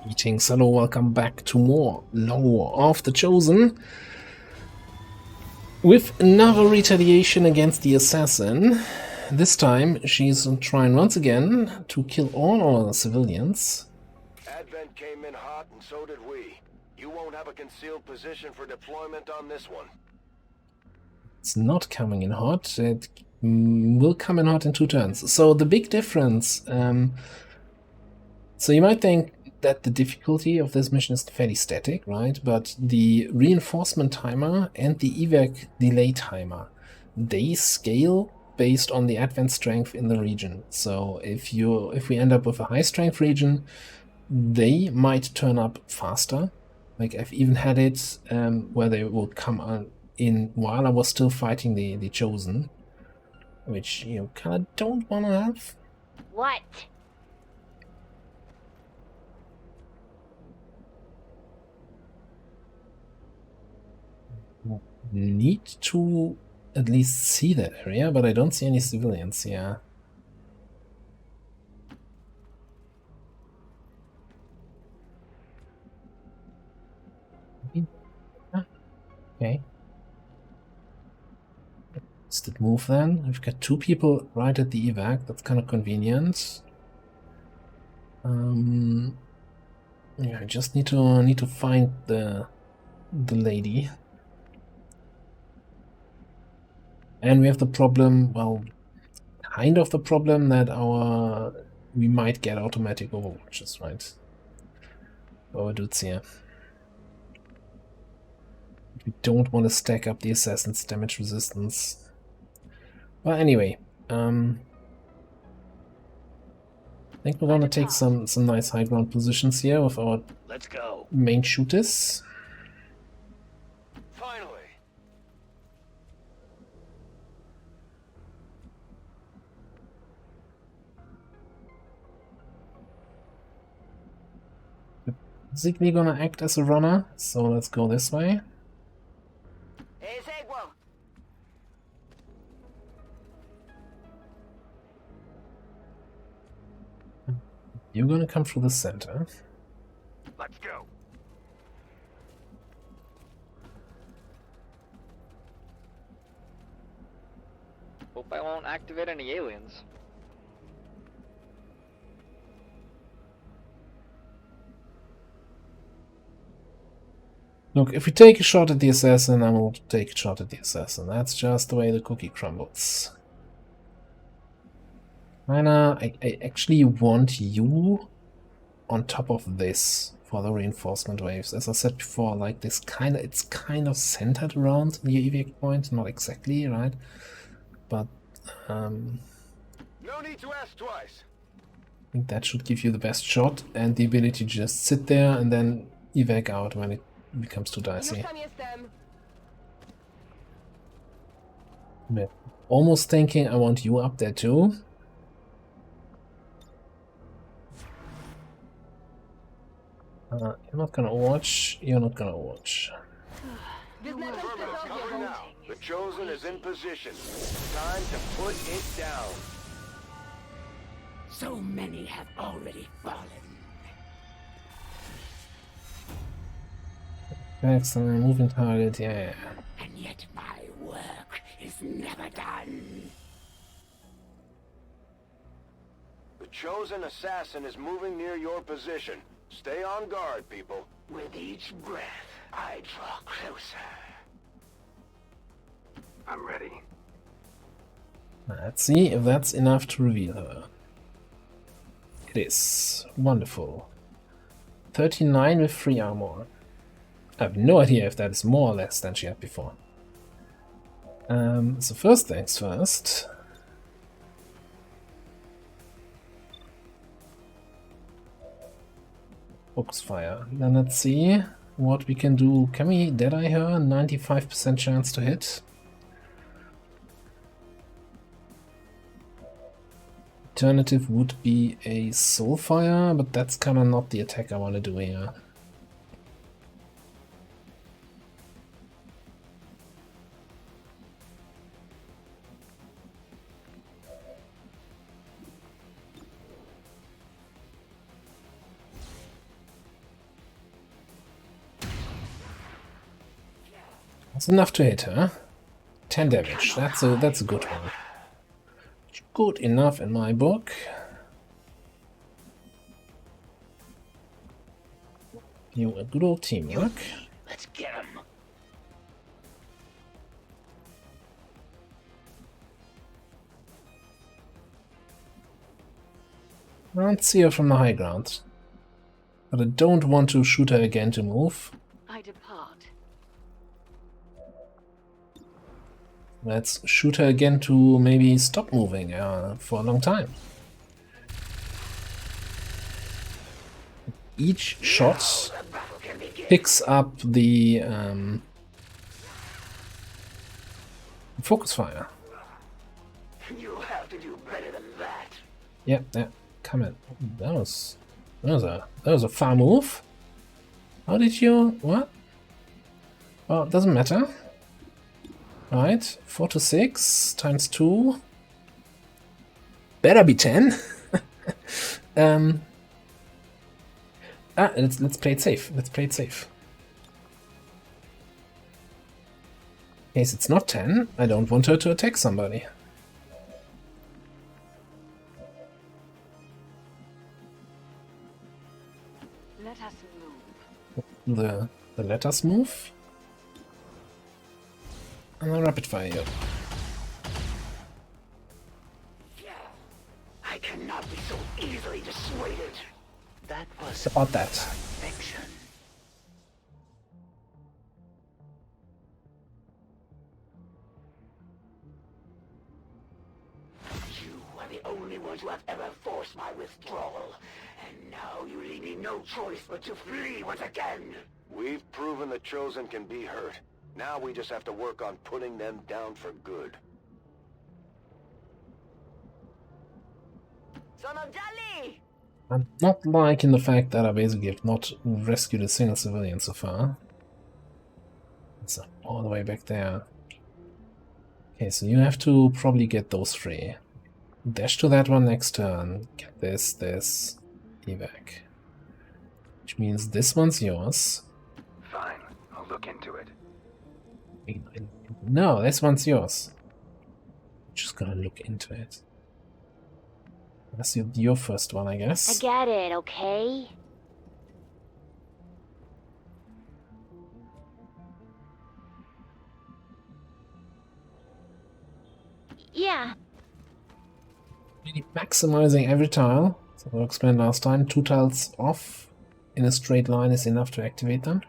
Greetings, hello, welcome back to more Lore of the Chosen. With another retaliation against the assassin. This time she's trying once again to kill all our civilians. Advent came in hot and so did we. You won't have a concealed position for deployment on this one. It's not coming in hot. It will come in hot in 2 turns. So the big difference... so you might think that the difficulty of this mission is fairly static, right? But the reinforcement timer and the evac delay timer, they scale based on the advent strength in the region. So if we end up with a high strength region, they might turn up faster. Like I've even had it where they will come in while I was still fighting the Chosen, which you kind of don't want to have. What? Need to at least see that area, but I don't see any civilians here. Okay. Let's move then. We've got 2 people right at the evac. That's kind of convenient. Yeah, I just need to find the lady. And we have the problem, well, kind of the problem that we might get automatic overwatches, right? Our dudes here. We don't want to stack up the assassin's damage resistance. Well, anyway, I think we're gonna take some nice high ground positions here with our main shooters. Finally. Basically gonna act as a runner, so let's go this way. You're gonna come through the center. Let's go. Hope I won't activate any aliens. Look, if we take a shot at the assassin, I will take a shot at the assassin. That's just the way the cookie crumbles. Rainer, I actually want you on top of this for the reinforcement waves. As I said before, like this it's kind of centered around the evac point, not exactly, right? But No need to ask twice. I think that should give you the best shot and the ability to just sit there and then evac out when it becomes too dicey. I'm almost thinking I want you up there too. You're not gonna watch. You're not gonna watch. The Chosen is in position. Time to put it down. So many have already fallen. Excellent, moving target, yeah. And yet my work is never done. The Chosen assassin is moving near your position. Stay on guard, people. With each breath, I draw closer. I'm ready. Let's see if that's enough to reveal her. It is. Wonderful. 39 with 3 armor. I have no idea if that is more or less than she had before. So first things first. Focus fire. Then let's see what we can do. Can we deadeye her? 95% chance to hit. Alternative would be a soulfire, but that's kind of not the attack I want to do here. That's enough to hit her. 10 damage. That's a good one. Good enough in my book. You a good old teamwork. Let's get him. I don't see her from the high ground. But I don't want to shoot her again to move. I depart. Let's shoot her again to maybe stop moving for a long time. Each shot picks up the focus fire. You have to do better than that. Yeah, come in. That was a far move. How did you what? Well, it doesn't matter. Right, 4 to 6 times 2. Better be 10. Let's play it safe. Let's play it safe. In case it's not 10, I don't want her to attack somebody. Let us move. The let us move. And I'll rapid fire you. I cannot be so easily dissuaded. That was About that. fiction. You are the only ones who have ever forced my withdrawal, and now you leave me no choice but to flee once again. We've proven the Chosen can be hurt. Now we just have to work on putting them down for good. Son of Jali! I'm not liking the fact that I basically have not rescued a single civilian so far. It's all the way back there. Okay, so you have to probably get those 3. Dash to that one next turn. Get this, evac. Which means this one's yours. Fine, I'll look into it. No, this one's yours. Just gonna look into it. That's your first one, I I guess. get it, okay? Yeah. Really maximizing every tile. So I explained last time, 2 tiles off in a straight line is enough to activate them.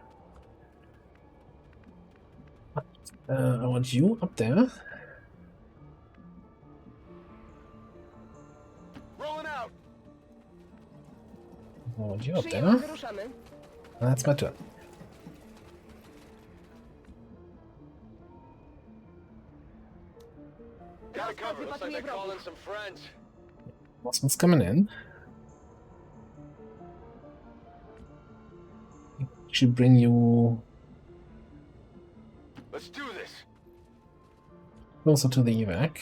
I want you up there. Rolling out! I want you up there. That's my turn. Gotta cover, looks like they're calling some friends. Bossman's coming in. Should bring you Let's do this! closer to the evac.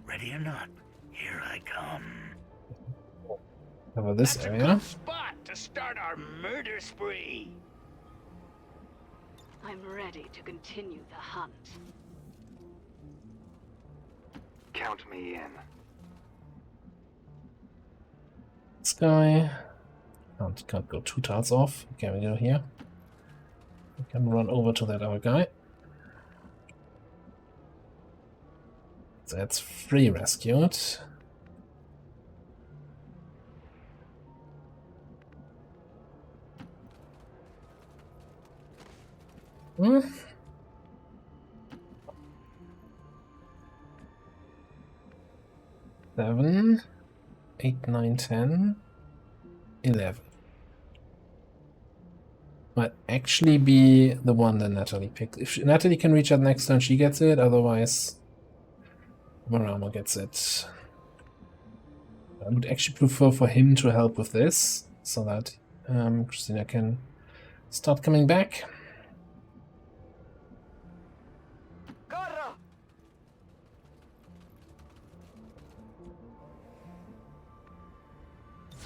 Ready or not, here I come. Cover this That's a area. good spot to start our murder spree. I'm ready to continue the hunt. Count me in. This guy. Can't go 2 tiles off. Okay, we go here. We can run over to that other guy. So that's 3 rescued. Hmm. Seven, 8, 9, 10, 11. Might actually be the one that Natalie picked. If Natalie can reach out next turn, she gets it. Otherwise, Marama gets it. I would actually prefer for him to help with this, so that Christina can start coming back.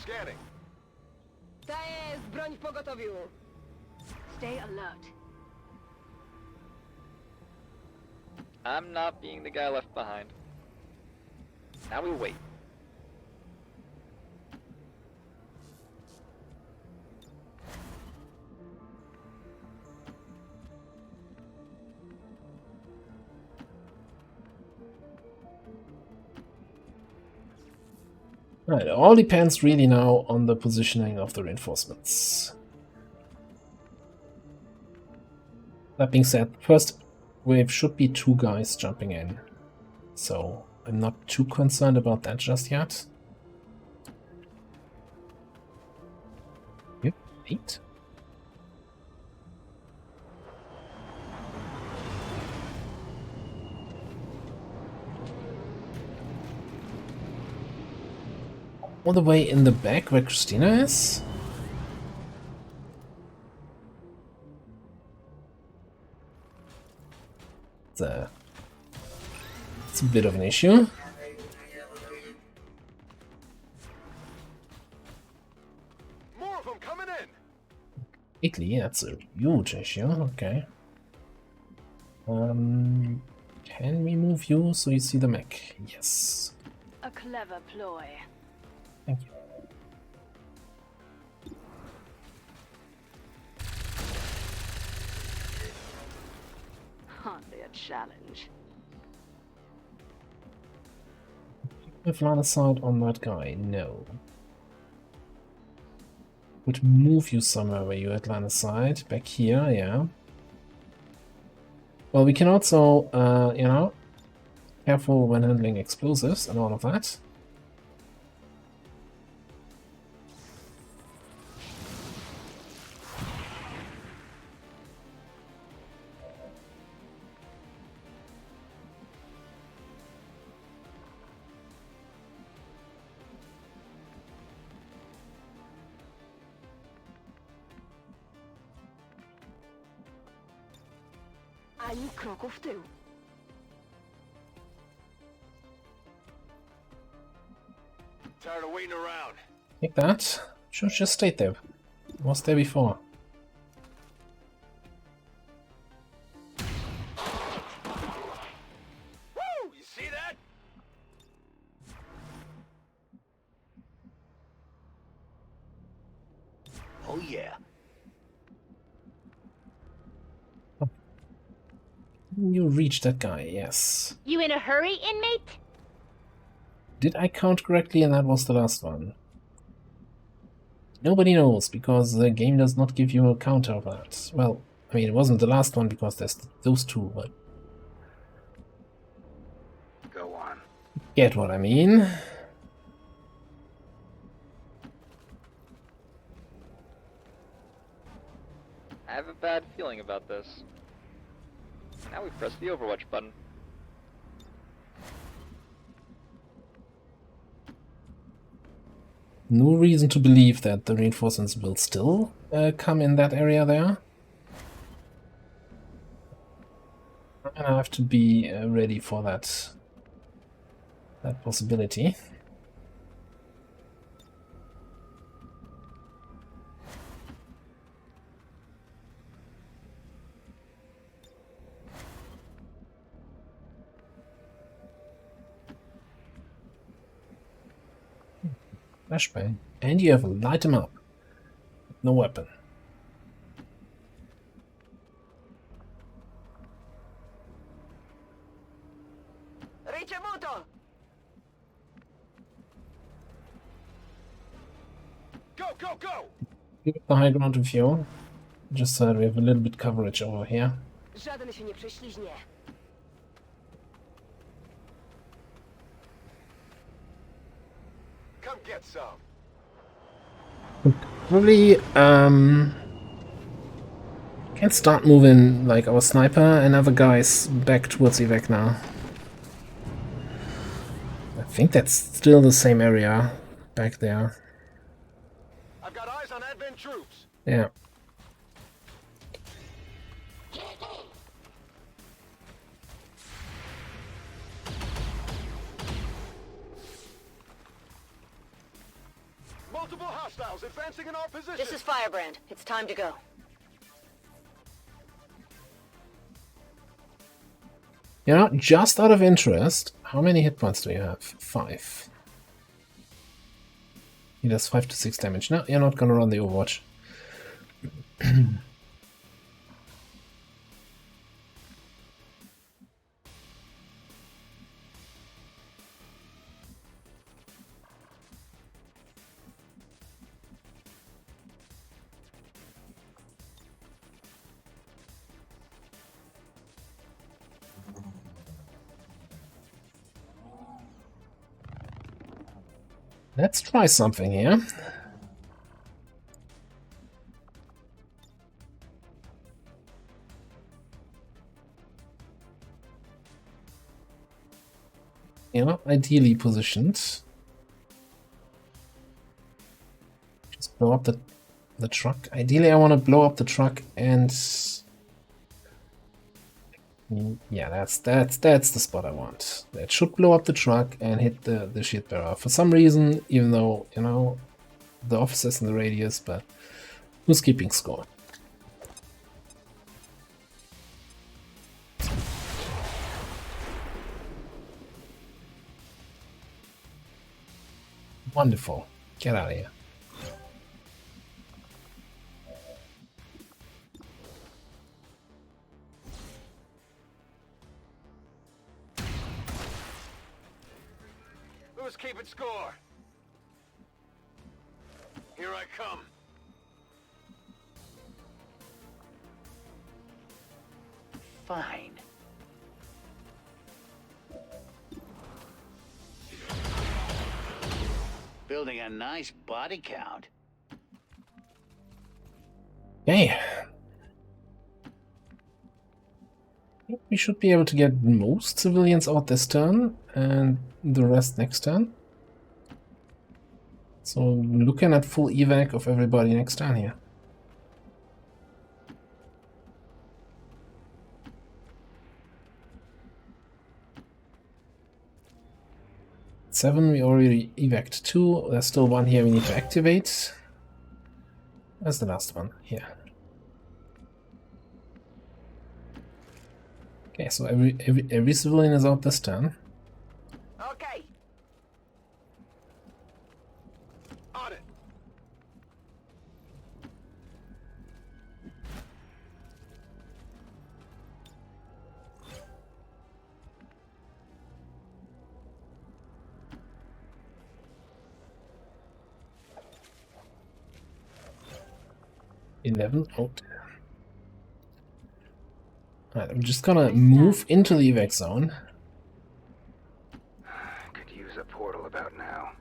Scanning. Ta jest broń w pogotowiu. Stay alert. I'm not being the guy left behind. Now we wait. Right, it all depends really now on the positioning of the reinforcements. That being said, first wave should be 2 guys jumping in, so I'm not too concerned about that just yet. Yep, 8. All the way in the back where Christina is? It's a bit of an issue. More of them coming in. Italy, that's a huge issue. Okay. Can we move you so you see the mech? Yes. A clever ploy. Thank you. Hardly a challenge. With line of sight on that guy, no. Would move you somewhere where you had line of sight. Back here, yeah. Well, we can also, you know, careful when handling explosives and all of that. Ani kroku w tył. Tired of waiting around. Like that. Should just stayed there. Was there before. Woo! You see that? Oh yeah. You reached that guy, yes. You in a hurry, inmate? Did I count correctly and that was the last one? Nobody knows, because the game does not give you a counter of that. Well, I mean, it wasn't the last one because there's those 2, but... Go on. Get what I mean? I have a bad feeling about this. Now we press the Overwatch button. No reason to believe that the reinforcements will still come in that area there. And I have to be ready for that possibility. Flashbang. And you have to light him up. No weapon. Ricevuto! Go, go, go! Give it the high ground with you. Just so that we have a little bit coverage over here. Żaden się nie prześliźnie. Come get some. Probably can start moving like our sniper and other guys back towards evac now. I think that's still the same area back there. I've got eyes on advent troops. Yeah. Multiple hostiles advancing in our position. This is Firebrand. It's time to go. You know, just out of interest, how many hit points do you have? 5. He does 5 to 6 damage. No, you're not gonna run the Overwatch. Let's try something here. You know, ideally positioned. Just blow up the truck. Ideally, I want to blow up the truck and yeah, that's the spot I want. That should blow up the truck and hit the shield bearer. For some reason, even though, you know, the officer's in the radius, but who's keeping score? Wonderful. Get out of here. Who's keeping score? Here I come. Fine. Building a nice body count. Okay. I think we should be able to get most civilians out this turn and the rest next turn. So looking at full evac of everybody next turn here. Seven, we already evac'd 2. There's still one here we need to activate. Where's the last one? Here. Okay, so every civilian is out this turn. Okay. On it. Out. Alright, I'm just gonna move into the evac zone. Could use a portal about now.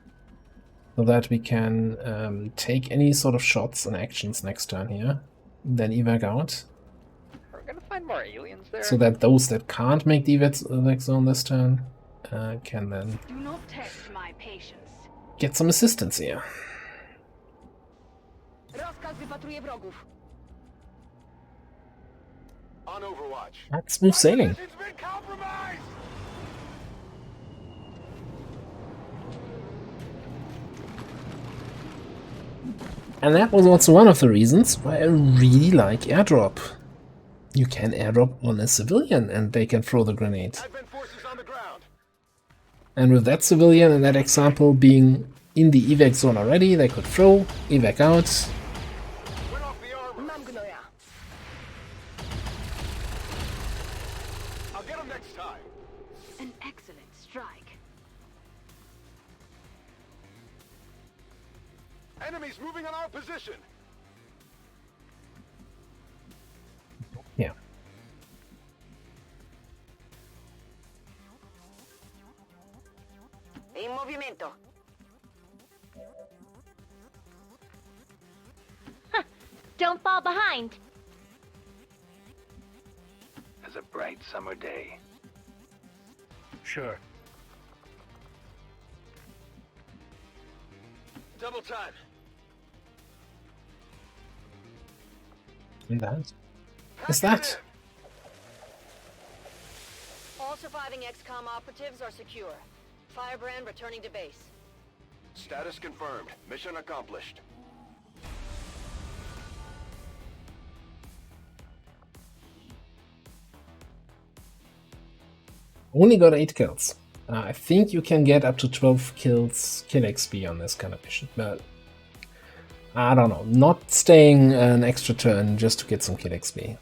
So that we can take any sort of shots and actions next turn here. Then evac out. Are we gonna find more aliens there? So that those that can't make the evac zone this turn can then Do not test my patience. get some assistance here. Rozkaz wypatruje wrogów. On Overwatch. That's smooth sailing. It's been compromised. And that was also one of the reasons why I really like airdrop. You can airdrop on a civilian and they can throw the grenade. Advent forces on the ground. And with that civilian in that example being in the evac zone already, they could throw, evac out. Went off the armor. Mam gnoja. I'll get him next time. An excellent strike. Enemies moving on our position. Yeah. En movimiento. Don't fall behind. As a bright summer day. Sure. Double time. And that is that. All surviving XCOM operatives are secure. Firebrand returning to base. Status confirmed. Mission accomplished. Only got 8 kills. I think you can get up to 12 kills, kill XP on this kind of mission, but I don't know. Not staying an extra turn just to get some kill XP.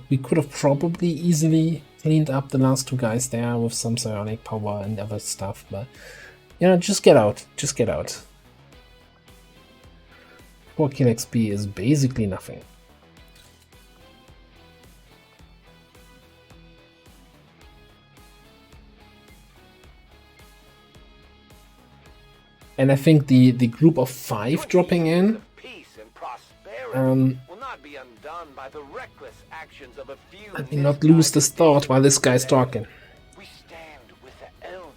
We could have probably easily cleaned up the last 2 guys there with some psionic power and other stuff, but you know, just get out. Just get out. 4 kill XP is basically nothing. And I think the group of 5 dropping in Peace and prosperity will not be undone by the reckless actions of a few. let me not lose this thought while this guy's talking. We stand with the elders.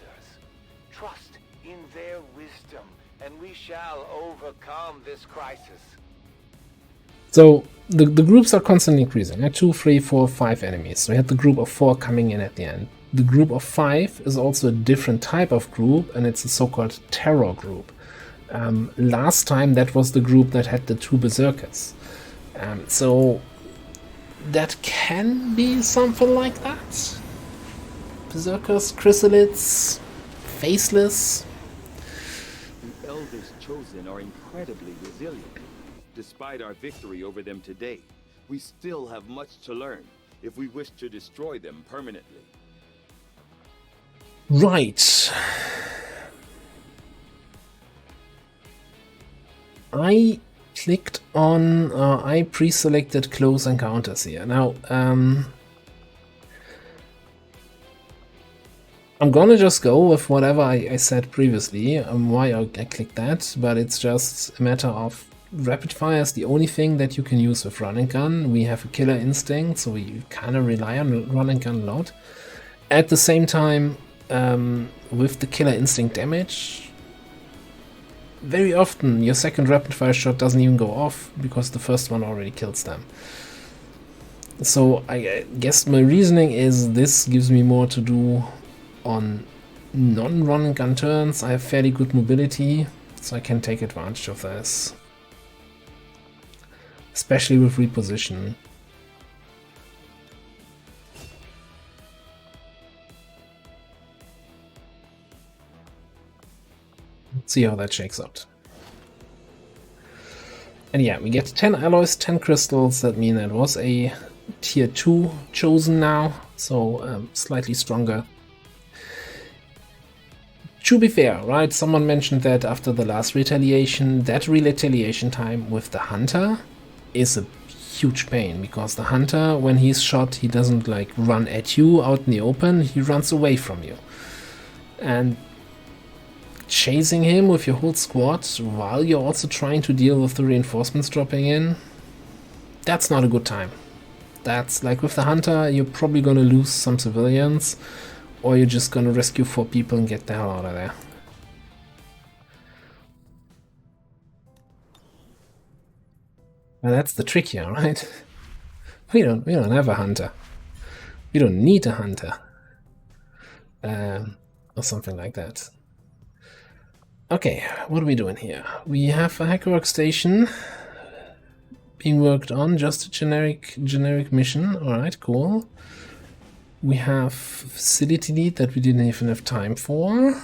Trust in their wisdom, and we shall overcome this crisis. So the groups are constantly increasing. 2, 3, 4, 5 enemies. So we had the group of 4 coming in at the end. The group of 5 is also a different type of group, and it's a so-called terror group. Last time that was the group that had the 2 berserkers. So that can be something like that. Berserkers, chrysalids, faceless. The elders chosen are incredibly resilient. Despite our victory over them today, we still have much to learn if we wish to destroy them permanently. Right. I clicked on, I pre-selected close encounters here. Now, I'm gonna just go with whatever I said previously, why I clicked that, but it's just a matter of rapid fire is the only thing that you can use with run and gun. We have a killer instinct, so we kind of rely on run and gun a lot. At the same time, with the killer instinct damage, very often your second rapid fire shot doesn't even go off because the first one already kills them. So I guess my reasoning is this gives me more to do on non-run and gun turns. I have fairly good mobility, so I can take advantage of this, especially with reposition. Let's see how that shakes out. And yeah, we get 10 alloys, 10 crystals. That means that was a tier 2 chosen now, so slightly stronger. To be fair, right, someone mentioned that after the last retaliation, that retaliation time with the hunter is a huge pain, because the hunter, when he's shot, he doesn't like run at you out in the open, he runs away from you. And chasing him with your whole squad while you're also trying to deal with the reinforcements dropping in, that's not a good time. That's like with the hunter, you're probably gonna lose some civilians, or you're just gonna rescue 4 people and get the hell out of there. Now that's the trick here, right? We don't have a hunter. We don't need a hunter. Or something like that. Okay, what are we doing here? We have a hacker workstation being worked on, just a generic mission. Alright, cool. We have facility lead that we didn't even have time for.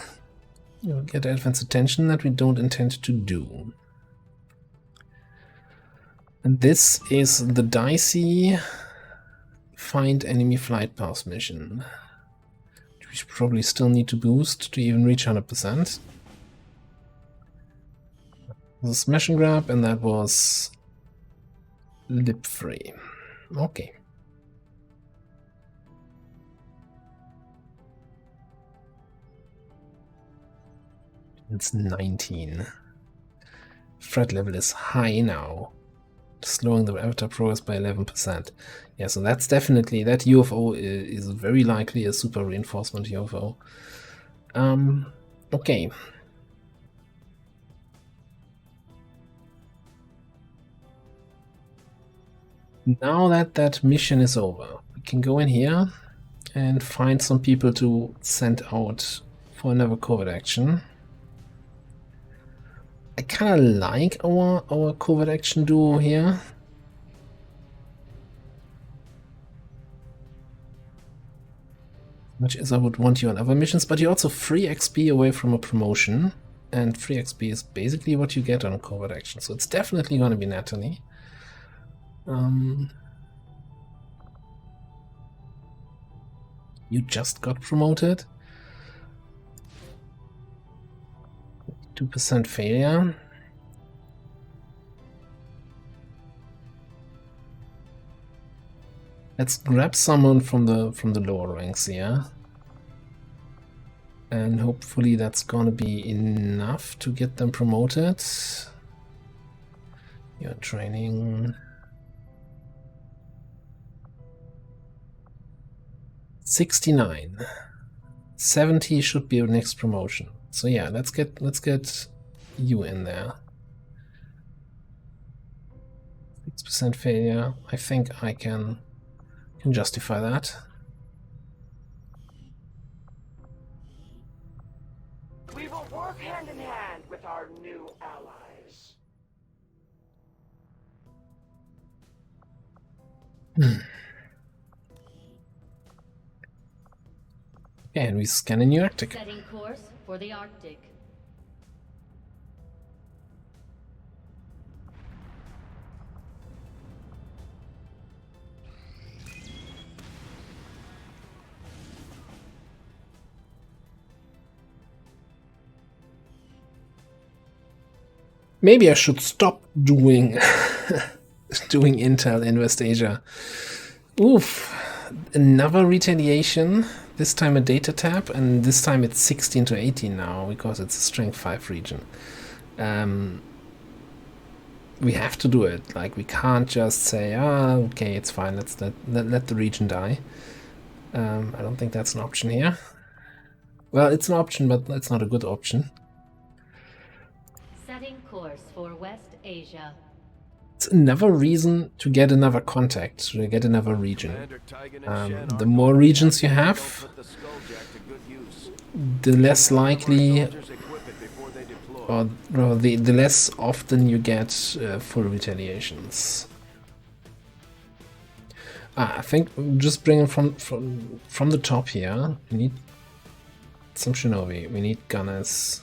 We'll get advanced attention that we don't intend to do. And this is the dicey find enemy flight paths mission. We should probably still need to boost to even reach 100%. The smash and grab, and that was lip free. Okay. It's 19. Threat level is high now, slowing the avatar progress by 11%. Yeah, so that's definitely, that UFO is very likely a super reinforcement UFO. Okay. Now that that mission is over, we can go in here and find some people to send out for another covert action. I kind of like our covert action duo here. much as I would want you on other missions, but you're also free XP away from a promotion, and free XP is basically what you get on a covert action, so it's definitely going to be Natalie. You just got promoted. 2% failure. Let's grab someone from the lower ranks here. And hopefully that's gonna be enough to get them promoted. Your training. 69. 70 should be your next promotion. So yeah, let's get you in there. 6% failure. I think I can justify that. We will work hand in hand with our new allies. Okay, and we scan in New Arctic. Setting course for the Arctic. Maybe I should stop doing doing Intel in West Asia. Oof, another retaliation. This time a data tab, and this time it's 16 to 18 now because it's a strength 5 region. We have to do it. Like, we can't just say, okay, it's fine, let's let the region die. I don't think that's an option here. Well, it's an option, but it's not a good option. Setting course for West Asia. It's another reason to get another contact, to get another region. The more regions you have, the less likely, or rather, the less often you get full retaliations. I think just bring them from the top here. We need some shinobi. We need gunners.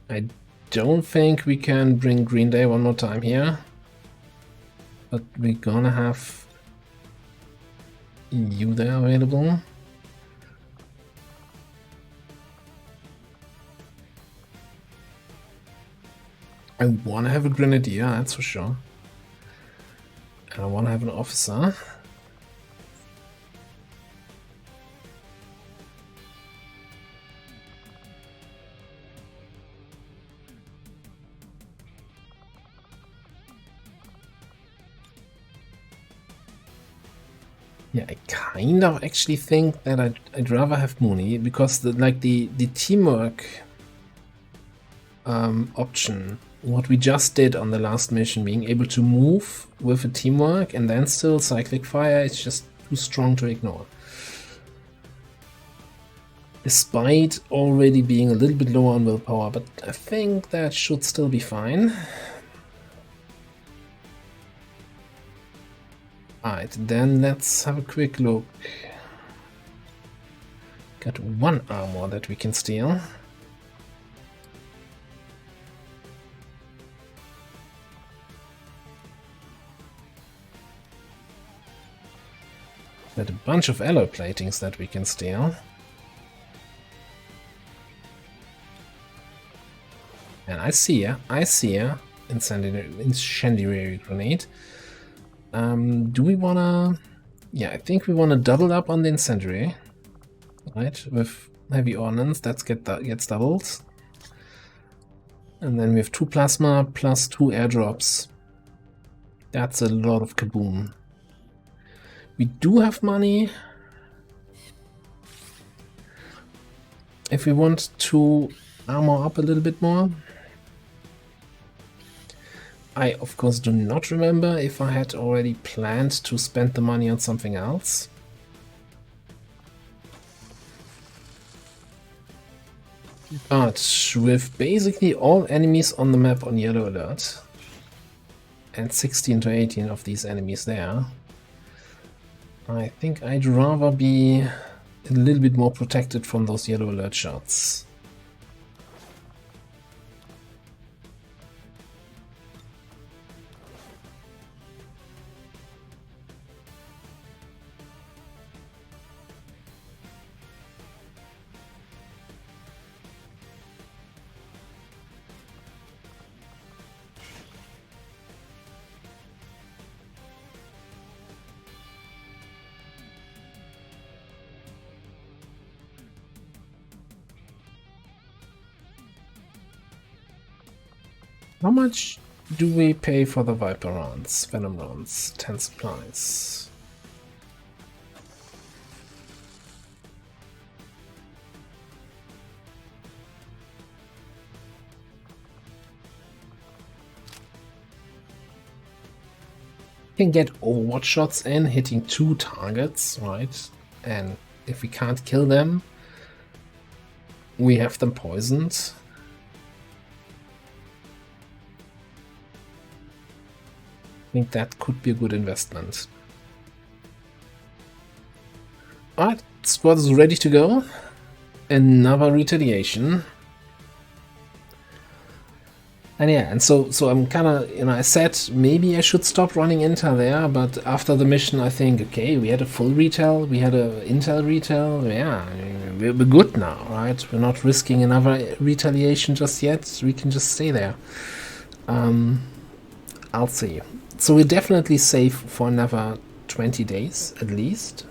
I don't think we can bring Green Day one more time here, but we're gonna have you there available. I wanna have a grenadier, that's for sure. And I wanna have an officer. Yeah, I kind of actually think that I'd rather have Mooney, because the teamwork option, what we just did on the last mission, being able to move with a teamwork and then still cyclic fire, is just too strong to ignore. Despite already being a little bit lower on willpower, but I think that should still be fine. Alright, then let's have a quick look. Got one armor that we can steal. Got a bunch of alloy platings that we can steal. And I see ya, incendiary grenade. Do we wanna... Yeah, I think we wanna double up on the incendiary. Right, with heavy ordnance, that gets doubled. And then we have 2 plasma plus 2 airdrops. That's a lot of kaboom. We do have money. If we want to armor up a little bit more. I, of course, do not remember if I had already planned to spend the money on something else. But with basically all enemies on the map on yellow alert, and 16 to 18 of these enemies there. I think I'd rather be a little bit more protected from those yellow alert shots. How much do we pay for the Viper rounds, Venom rounds? 10 supplies. Can get Overwatch shots in, hitting 2 targets, right? And if we can't kill them, we have them poisoned. I think that could be a good investment. Alright, squad is ready to go. Another retaliation. And yeah, and so I'm kind of, you know, I said maybe I should stop running intel there, but after the mission I think, okay, we had a full retail, we had a intel retail, yeah, we're good now, right? We're not risking another retaliation just yet, we can just stay there. I'll see. So we're definitely safe for another 20 days at least.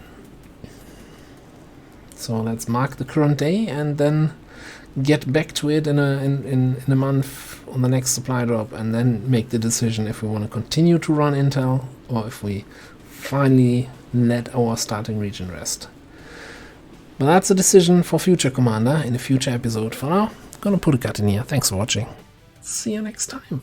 So let's mark the current day and then get back to it in a month on the next supply drop, and then make the decision if we want to continue to run intel or if we finally let our starting region rest. But that's a decision for future Commander in a future episode. For now, gonna put a cut in here. Thanks for watching. See you next time.